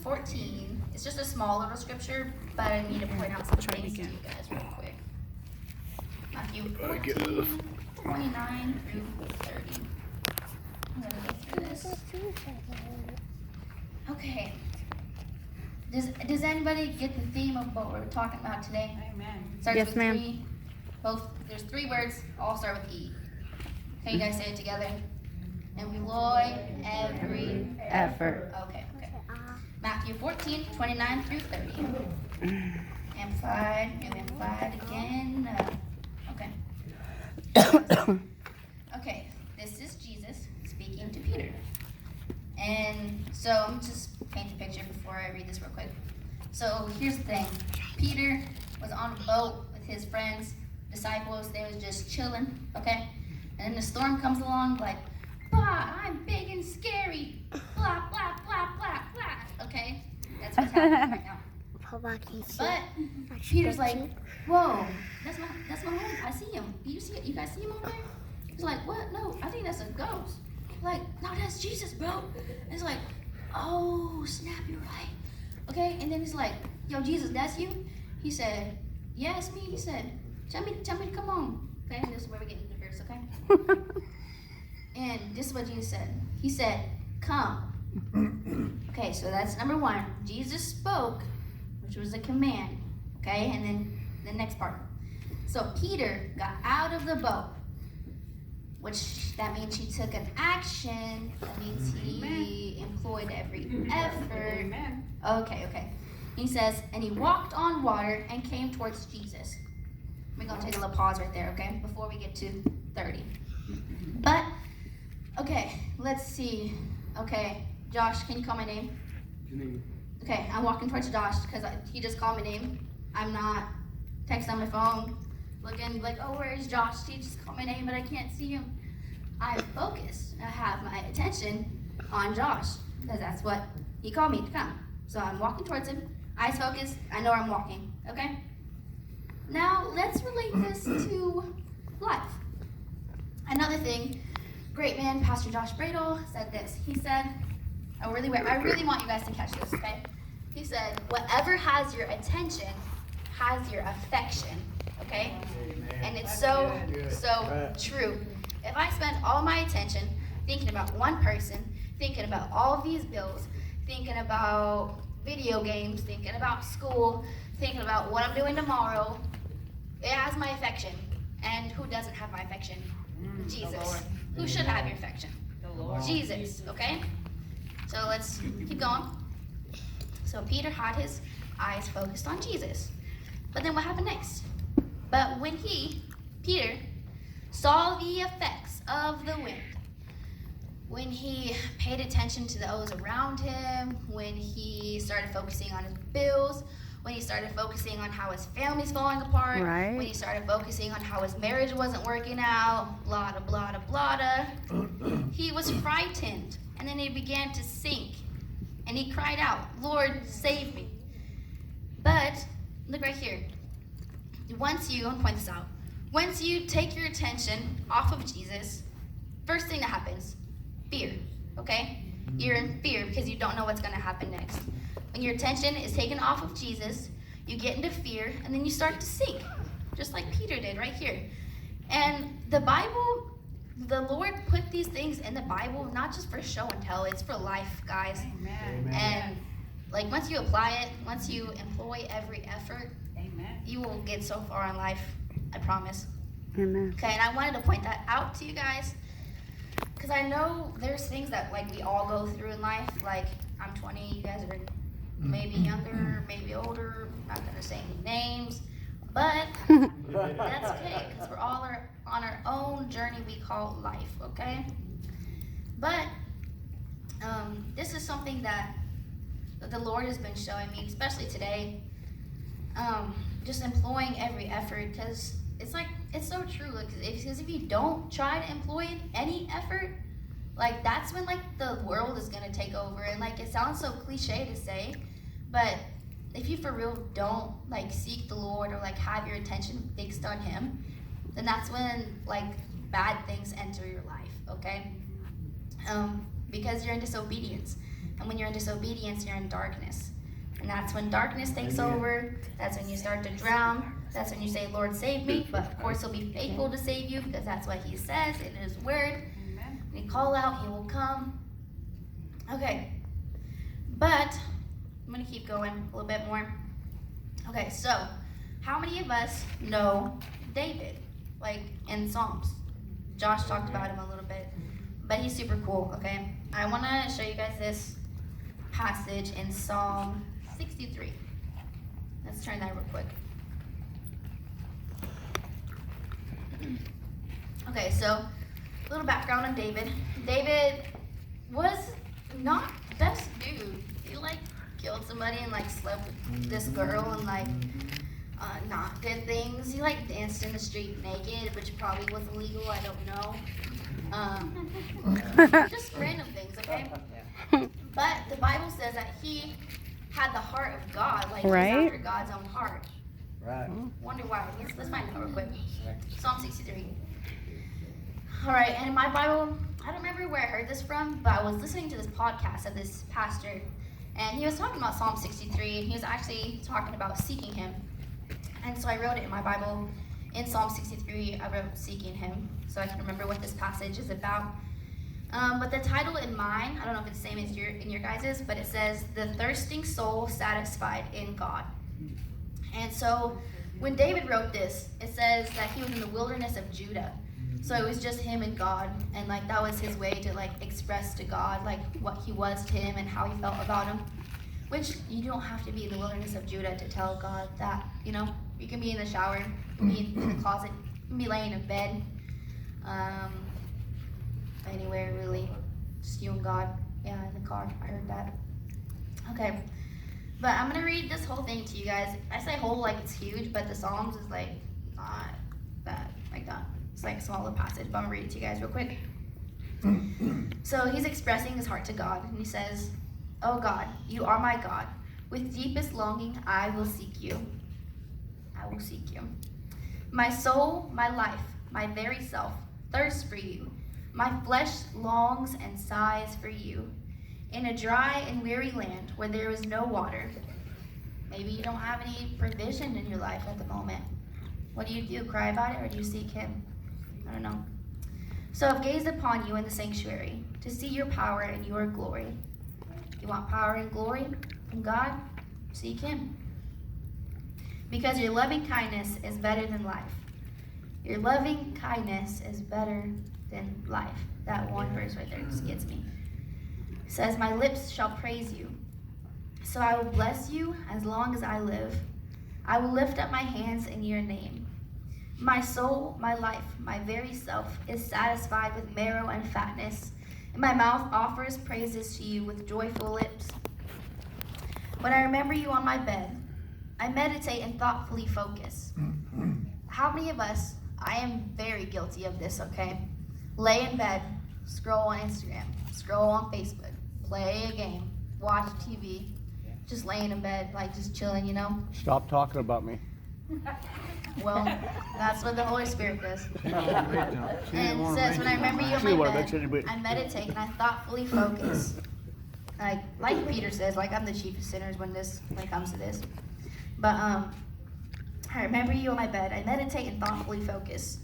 14. It's just a small little scripture, but I need to point out some things to you guys real quick. Matthew 14, 29 through 30. I'm going to go through this. Okay. Does anybody get the theme of what we're talking about today? Amen. Starts Yes, with ma'am. There's 3 words, all start with E. Can you guys say it together? Employ every Effort. Okay. Matthew 14, 29 through 30. Amplified and amplified again. Okay, this is Jesus speaking to Peter. And so I'm just paint a picture before I read this real quick. So here's the thing. Peter was on a boat with his friends, disciples. They was just chilling, okay? And then the storm comes along like, bah, I'm big and scary. Blah, blah, blah, blah, blah. Okay? That's what's happening right now. But Peter's like, whoa, that's my home. I see him. You guys see him over there? He's like, what? No, I think that's a ghost. Like, no, that's Jesus, bro. And it's like, oh, snap, you're right. Okay, and then he's like, yo, Jesus, that's you? He said, yeah, it's me. He said, tell me to come on. Okay, this is where we get into the verse, okay? And this is what Jesus said. He said, come. Okay, so that's number 1. Jesus spoke, which was a command. Okay, and then the next part. So Peter got out of the boat, which that means he took an action. That means he employed every effort. Amen. Okay. He says, and he walked on water and came towards Jesus. We're going to take a little pause right there, okay, before we get to 30. But, okay, let's see. Okay, Josh, can you call my name? Okay, I'm walking towards Josh because he just called my name. I'm not texting on my phone, looking like, oh, where is Josh? He just called my name, but I can't see him. I'm focused. I have my attention on Josh because that's what he called me to come. So I'm walking towards him, eyes focused. I know I'm walking, okay? Now, let's relate this to life. Another thing, great man, Pastor Josh Bradle said this. He said, I really want you guys to catch this, okay? He said, whatever has your attention has your affection, okay? And it's so true. If I spend all my attention thinking about one person, thinking about all these bills, thinking about video games, thinking about school, thinking about what I'm doing tomorrow, it has my affection. And who doesn't have my affection? Jesus. Who should have your affection? Jesus, okay? So let's keep going. So Peter had his eyes focused on Jesus. But then what happened next? But when Peter, saw the effects of the wind, when he paid attention to those around him, when he started focusing on his bills, when he started focusing on how his family's falling apart, Right. when he started focusing on how his marriage wasn't working out, blah, blah, blah, blah, he was frightened. And then he began to sink. And he cried out, Lord, save me. But, look right here. Once you, I'll point this out, once you take your attention off of Jesus, first thing that happens, fear, okay? You're in fear because you don't know what's going to happen next. When your attention is taken off of Jesus, you get into fear, and then you start to sink, just like Peter did right here. And the Bible, the Lord put these things in the Bible, not just for show and tell, it's for life, guys. Amen. And like once you apply it, once you employ every effort, Amen. you will get so far in life, I promise. Amen. Okay, and I wanted to point that out to you guys because I know there's things that like we all go through in life. Like I'm 20, you guys are maybe younger, maybe older. I'm not gonna say any names, but that's okay because we're all on our own journey we call life. Okay, but this is something that the Lord has been showing me, especially today. Just employing every effort because it's so true. Because if you don't try to employ any effort, like that's when like the world is gonna take over. And like it sounds so cliche to say, but if you for real don't like seek the Lord or like have your attention fixed on Him, then that's when like bad things enter your life. Okay, because you're in disobedience. And when you're in disobedience, you're in darkness. And that's when darkness takes over. That's when you start to drown. That's when you say, Lord, save me. But of course, he'll be faithful to save you because that's what he says in his word. When you call out, he will come. Okay. But I'm going to keep going a little bit more. Okay, so how many of us know David, like in Psalms? Josh talked about him a little bit, but he's super cool, okay? I want to show you guys this passage in Psalm 63. Let's turn that real quick. Okay, so a little background on David. David was not the best dude. He like killed somebody and like slept with this girl and like not good things. He like danced in the street naked, which probably was illegal. I don't know. Just random things, okay? But the Bible says that he had the heart of God, like Right. he's after God's own heart. Right. Wonder why. Let's find out real quick. Psalm 63. All right, and in my Bible, I don't remember where I heard this from, but I was listening to this podcast of this pastor, and he was talking about Psalm 63, and he was actually talking about seeking him. And so I wrote it in my Bible. In Psalm 63, I wrote seeking him, so I can remember what this passage is about. But the title in mine, I don't know if it's the same as in your guys's, but it says, The Thirsting Soul Satisfied in God. And so when David wrote this, it says that he was in the wilderness of Judah. So it was just him and God, and like that was his way to like express to God like what he was to him and how he felt about him. Which you don't have to be in the wilderness of Judah to tell God that, you know. You can be in the shower, be in the closet, you can be laying in bed, anywhere really, just you and God. Yeah, in the car, I heard that. Okay, but I'm gonna read this whole thing to you guys. I say whole like it's huge, but the Psalms is like not that like that. It's like a smaller passage, but I'm gonna read it to you guys real quick. So he's expressing his heart to God, and he says, "Oh God, you are my God. With deepest longing, I will seek you. I will seek you. My soul, my life, my very self thirsts for you. My flesh longs and sighs for you. In a dry and weary land where there is no water." Maybe you don't have any provision in your life at the moment. What do? Cry about it, or do you seek him? I don't know. "So I've gazed upon you in the sanctuary to see your power and your glory." You want power and glory from God? Seek him. "Because your loving kindness is better than life." Your loving kindness is better than life. That one verse right there just gets me. It says, "My lips shall praise you. So I will bless you as long as I live. I will lift up my hands in your name. My soul, my life, my very self is satisfied with marrow and fatness, and my mouth offers praises to you with joyful lips. When I remember you on my bed, I meditate and thoughtfully focus." How many of us, I am very guilty of this, okay? Lay in bed, scroll on Instagram, scroll on Facebook, play a game, watch TV, just laying in bed, like just chilling, you know? Stop talking about me. Well, that's what the Holy Spirit does. And it says, when I remember you See on what my makes bed, anybody- I meditate and I thoughtfully focus. Like Peter says, like I'm the chief of sinners when it comes to this. But I remember you on my bed. I meditate and thoughtfully focus.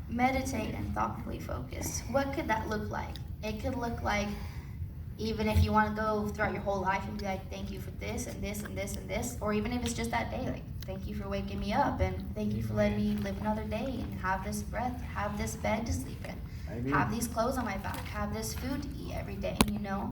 Meditate and thoughtfully focus. What could that look like? It could look like, even if you want to go throughout your whole life and be like, thank you for this and this and this and this, or even if it's just that day, like, thank you for waking me up and thank you for letting me live another day and have this breath, have this bed to sleep in, have these clothes on my back, have this food to eat every day, you know?